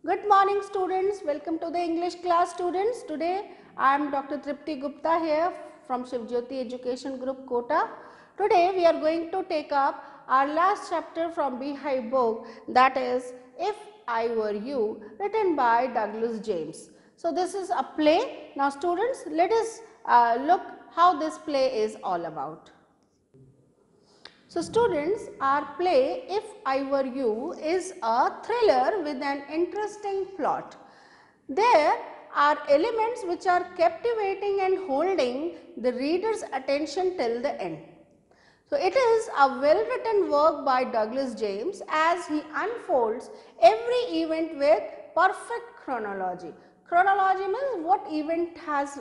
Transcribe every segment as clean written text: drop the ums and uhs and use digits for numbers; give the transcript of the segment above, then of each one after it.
Good morning students, welcome to the English class students. Today I am Dr. Tripti Gupta here from Shivjyoti Education Group Kota. Today we are going to take up our last chapter from Beehive book, that is If I Were You, written by Douglas James. So this is a play. Now students, let us look how this play is all about. So students, our play If I Were You is a thriller with an interesting plot. There are elements which are captivating and holding the reader's attention till the end. So it is a well written work by Douglas James as he unfolds every event with perfect chronology. Chronology means what event has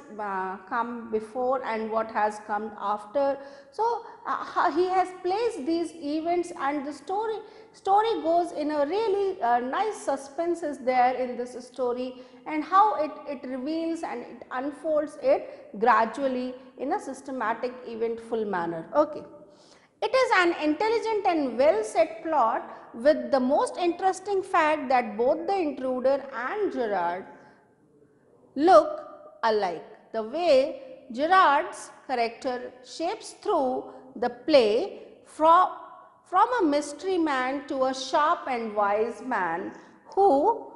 come before and what has come after. So he has placed these events, and the story goes in a really nice suspense is there in this story, and how it reveals and it unfolds it gradually in a systematic eventful manner. Okay. It is an intelligent and well set plot, with the most interesting fact that both the intruder and Gerard look alike. The way Gerard's character shapes through the play from a mystery man to a sharp and wise man who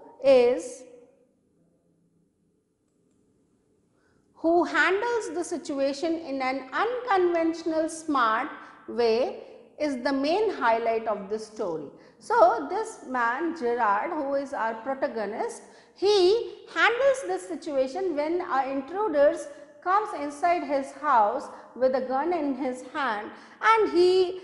handles the situation in an unconventional smart way is the main highlight of this story. So this man Gerard, who is our protagonist, he handles this situation when our intruders comes inside his house with a gun in his hand, and he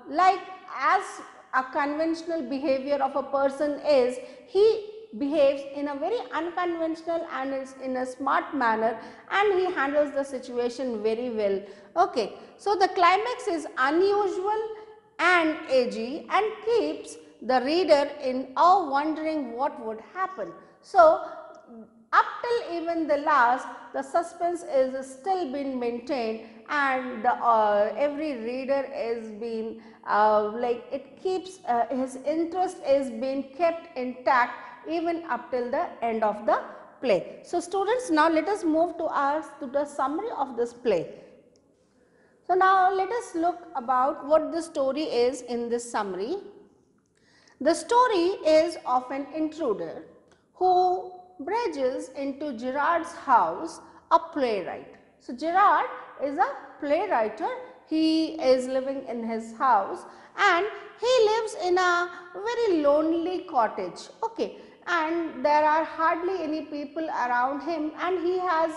like as a conventional behavior of a person is, he behaves in a very unconventional and is in a smart manner, and he handles the situation very well. Okay. So the climax is unusual and edgy and keeps the reader in awe, wondering what would happen. So up till even the last, the suspense is still been maintained, and every reader is being like it keeps his interest is being kept intact even up till the end of the play. So students, now let us move to the summary of this play. So now let us look about what the story is in this summary. The story is of an intruder who barges into Gerard's house, a playwright. So Gerard is a playwright. He is living in his house, and he lives in a very lonely cottage. Okay. And there are hardly any people around him, and he has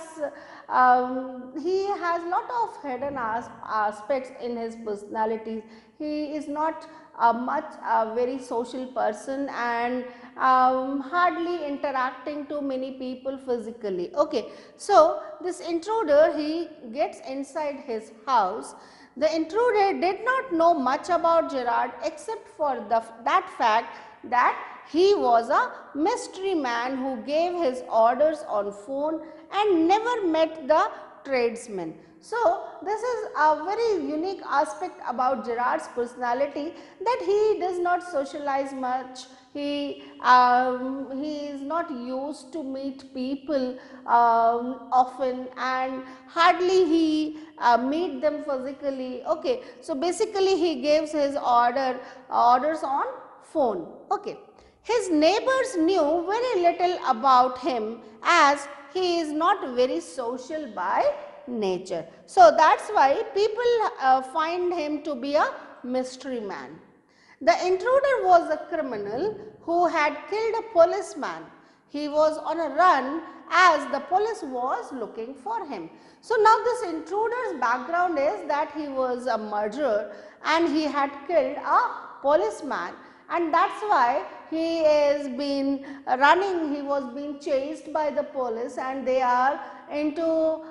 lot of hidden aspects in his personality. He is not a very social person, and hardly interacting to many people physically. Okay. So this intruder, he gets inside his house. The intruder did not know much about Gerard except for that fact that he was a mystery man who gave his orders on phone and never met the tradesmen. So this is a very unique aspect about Gerard's personality, that he does not socialize much. He is not used to meet people often, and hardly he meet them physically. Okay. So basically he gives his orders on phone. Okay. His neighbors knew very little about him, as he is not very social by nature. So that is why people find him to be a mystery man. The intruder was a criminal who had killed a policeman. He was on a run as the police was looking for him. So now this intruder's background is that he was a murderer and he had killed a policeman, and that is why he is been running, he was being chased by the police, and they are into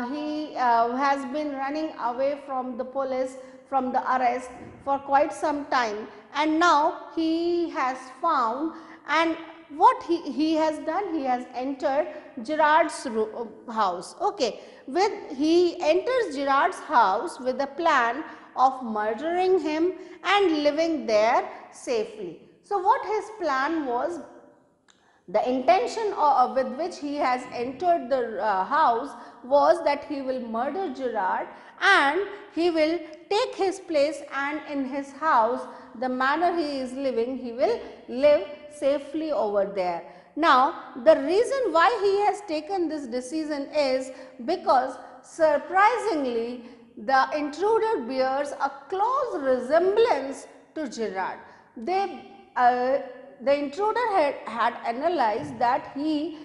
he has been running away from the police, from the arrest for quite some time, and now he has found, and what he has done, he has entered Gerard's house. Okay. He enters Gerard's house with a plan of murdering him and living there safely. So what his plan was, The intention with which he has entered the house was that he will murder Gerard and he will take his place, and in his house, the manner he is living, he will live safely over there. Now, the reason why he has taken this decision is because surprisingly the intruder bears a close resemblance to Gerard. The intruder had analyzed that he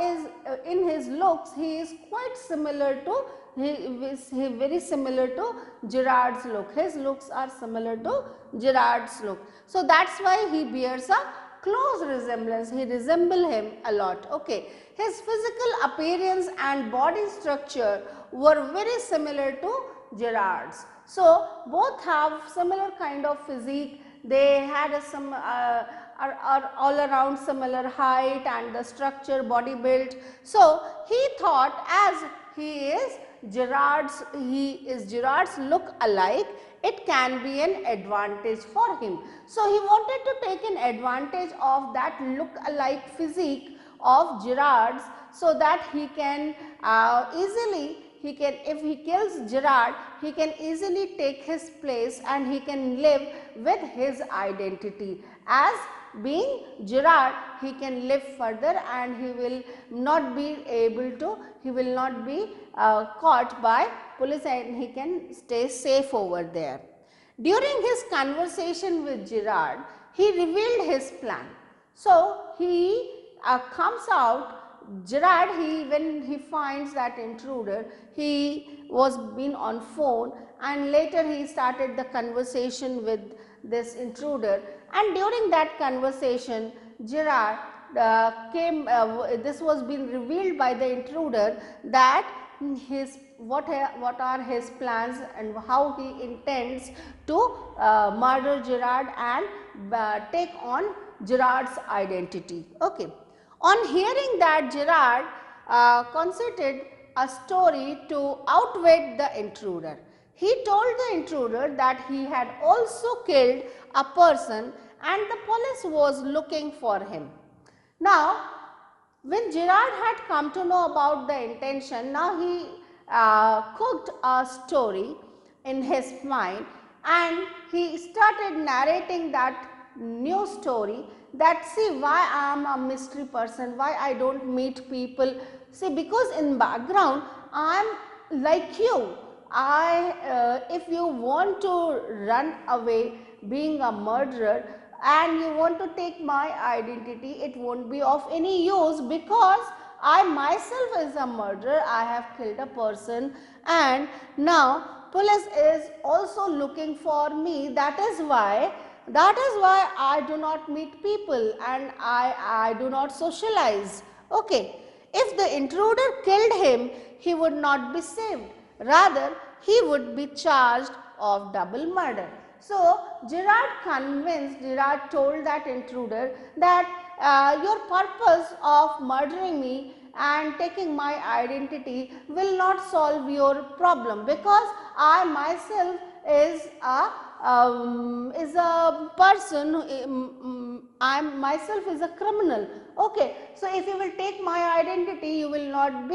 is in his looks, he is quite similar to, he is very similar to Gerard's look. His looks are similar to Gerard's look. So that's why he bears a close resemblance. He resembles him a lot. Okay. His physical appearance and body structure were very similar to Gerard's. So both have similar kind of physique. They had are all around similar height and the structure, body build. So he thought, as he is Gerard's look alike, it can be an advantage for him. So he wanted to take an advantage of that look alike physique of Gerard's, so that he can easily, if he kills Gerard, he can easily take his place and he can live with his identity. As being Gerard, he can live further and he will not be caught by police, and he can stay safe over there. During his conversation with Gerard, he revealed his plan. So he comes out, Gerard, when he finds that intruder, he was been on phone, and later he started the conversation with this intruder, and during that conversation Gerard this was being revealed by the intruder that what are his plans and how he intends to murder Gerard and take on Gerard's identity. Okay. On hearing that, Gerard concerted a story to outwit the intruder. He told the intruder that he had also killed a person and the police was looking for him. Now, when Gerard had come to know about the intention, now he cooked a story in his mind and he started narrating that new story, that see why I am a mystery person, why I don't meet people. See, because in background I am like you. If you want to run away being a murderer and you want to take my identity, it won't be of any use, because I myself is a murderer, I have killed a person and now police is also looking for me. That is why I do not meet people and I do not socialize. Okay. If the intruder killed him, he would not be saved. Rather, he would be charged of double murder. So, Gerard told that intruder that your purpose of murdering me and taking my identity will not solve your problem, because I myself is a person, I myself is a criminal. Okay. So if you will take my identity, you will not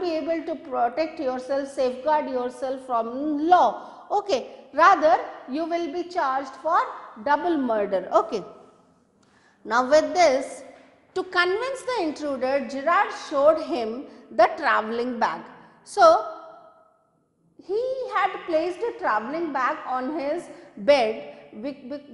be able to protect yourself, safeguard yourself from law. Okay. Rather, you will be charged for double murder. Okay. Now with this, to convince the intruder, Gerard showed him the travelling bag. So he had placed a travelling bag on his bed.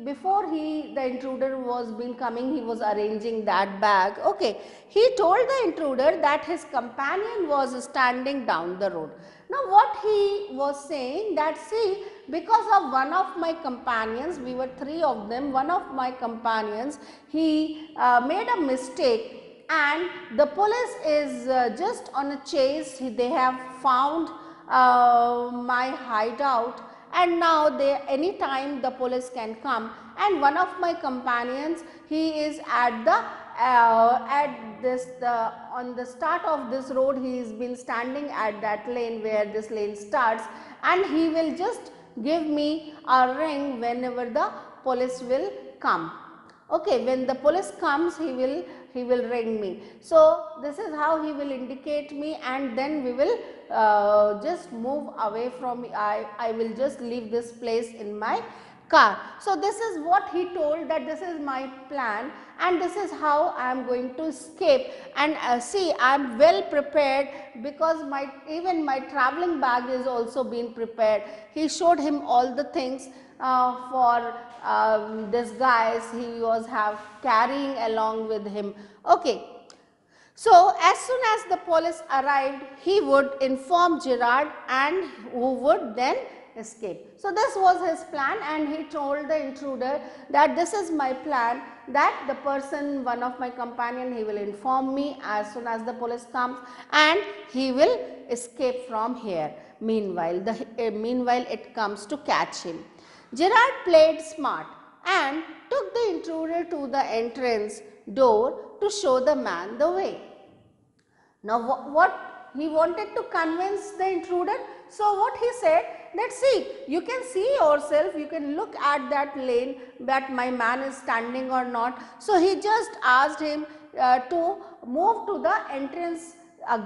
Before the intruder was coming, he was arranging that bag. Okay. He told the intruder that his companion was standing down the road. Now what he was saying, that see, because of one of my companions, we were three of them, one of my companions, he made a mistake and the police is just on a chase. They have found my hideout, and now anytime the police can come, and one of my companions, he is at the on the start of this road, he has been standing at that lane where this lane starts, and he will just give me a ring whenever the police will come. Okay, when the police comes, he will ring me. So this is how he will indicate me, and then we will just move away from, I will just leave this place in my car. So this is what he told, that this is my plan and this is how I am going to escape. And see, I am well prepared, because even my travelling bag is also been prepared. He showed him all the things for disguise he was carrying along with him. Okay. So as soon as the police arrived, he would inform Gerard, and who would then escape. So this was his plan, and he told the intruder that this is my plan, that the person, one of my companion, he will inform me as soon as the police comes, and he will escape from here. Meanwhile, it comes to catch him. Gerard played smart and took the intruder to the entrance door to show the man the way. Now what he wanted to convince the intruder? So what he said, that see, you can see yourself, you can look at that lane, that my man is standing or not. So he just asked him to move to the entrance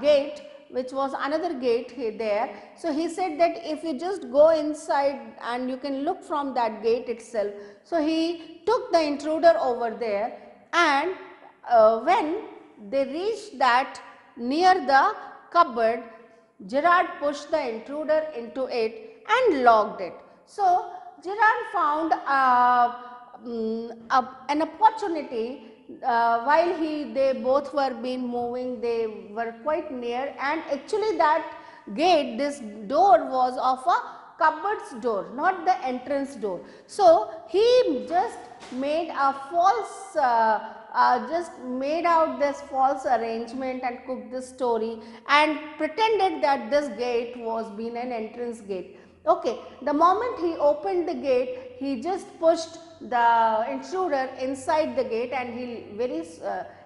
gate, which was another gate there. So he said that if you just go inside and you can look from that gate itself. So he took the intruder over there, and when they reached that near the cupboard, Gerard pushed the intruder into it and locked it. So Gerard found an opportunity while they both were been moving. They were quite near, and actually that gate, this door was of a cupboard's door, not the entrance door. So he just made a false just made out this false arrangement and cooked this story and pretended that this gate was been an entrance gate. Okay, the moment he opened the gate, he just pushed the intruder inside the gate, and he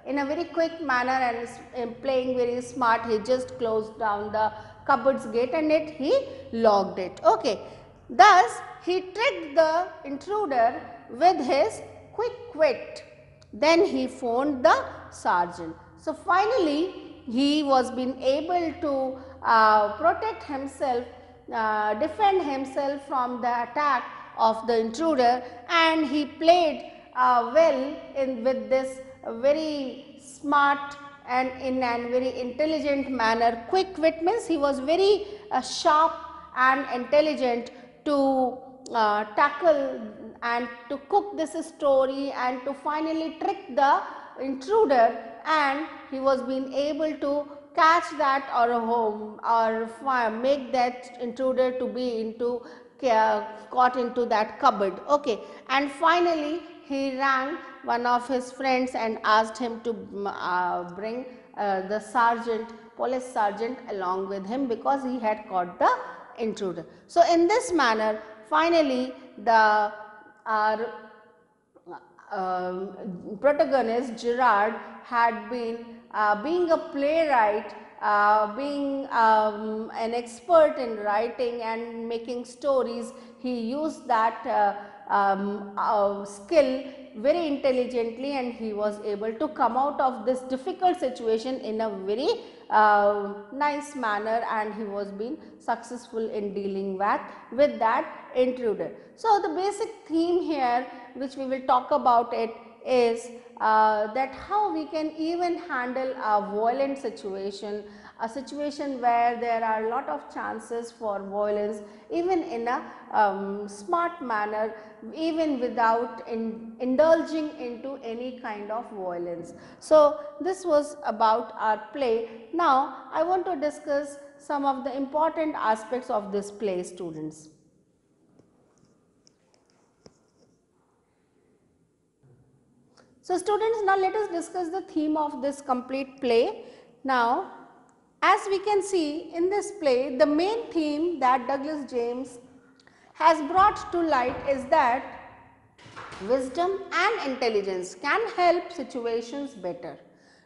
in a very quick manner and playing very smart, he just closed down the cupboard's gate and he locked it. Okay, thus he tricked the intruder with his quick wit. Then he phoned the sergeant. So finally he was being able to protect himself, defend himself from the attack of the intruder, and he played well with this very smart and in a very intelligent manner. Quick wit means he was very sharp and intelligent to tackle and to cook this story and to finally trick the intruder, and he was being able to catch that or make that intruder to be caught into that cupboard. Okay, and finally he rang one of his friends and asked him to bring the police sergeant along with him, because he had caught the intruder. So in this manner, finally the protagonist Gerard had been being a playwright, being an expert in writing and making stories. He used that skill very intelligently, and he was able to come out of this difficult situation in a very nice manner, and he was being successful in dealing with that intruder. So the basic theme here which we will talk about it is that how we can even handle a violent situation, a situation where there are a lot of chances for violence, even in a smart manner, even without indulging into any kind of violence. So this was about our play. Now I want to discuss some of the important aspects of this play, students. So students, now let us discuss the theme of this complete play. Now, as we can see in this play, the main theme that Douglas James has brought to light is that wisdom and intelligence can help situations better.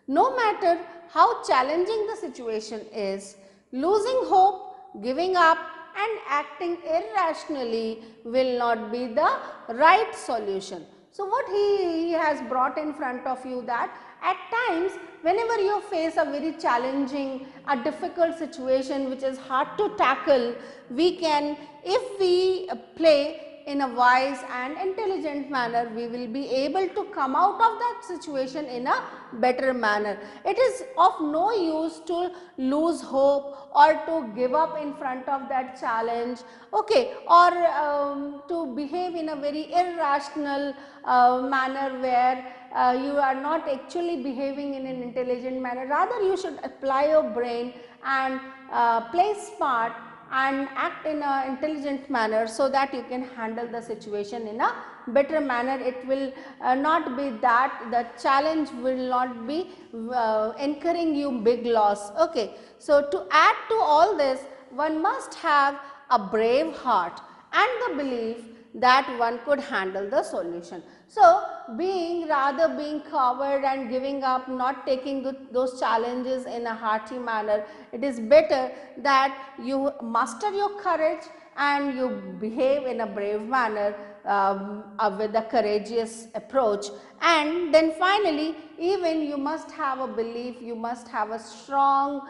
No matter how challenging the situation is, losing hope, giving up and acting irrationally will not be the right solution. So what he has brought in front of you that at times whenever you face a very challenging, a difficult situation which is hard to tackle, we can, if we play in a wise and intelligent manner, we will be able to come out of that situation in a better manner. It is of no use to lose hope or to give up in front of that challenge, okay, or to behave in a very irrational manner where you are not actually behaving in an intelligent manner. Rather, you should apply your brain and play smart and act in an intelligent manner, so that you can handle the situation in a better manner. It will not be that the challenge will not be incurring you big loss. Okay. So, to add to all this, one must have a brave heart and the belief that one could handle the solution. So, rather being coward and giving up, not taking those challenges in a hearty manner, it is better that you muster your courage and you behave in a brave manner with a courageous approach. And then finally, even you must have a belief, you must have a strong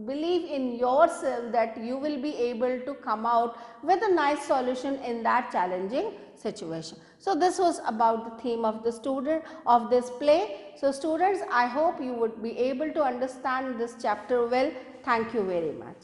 believe in yourself that you will be able to come out with a nice solution in that challenging situation. So, this was about the theme of the student of this play. So, students, I hope you would be able to understand this chapter well. Thank you very much.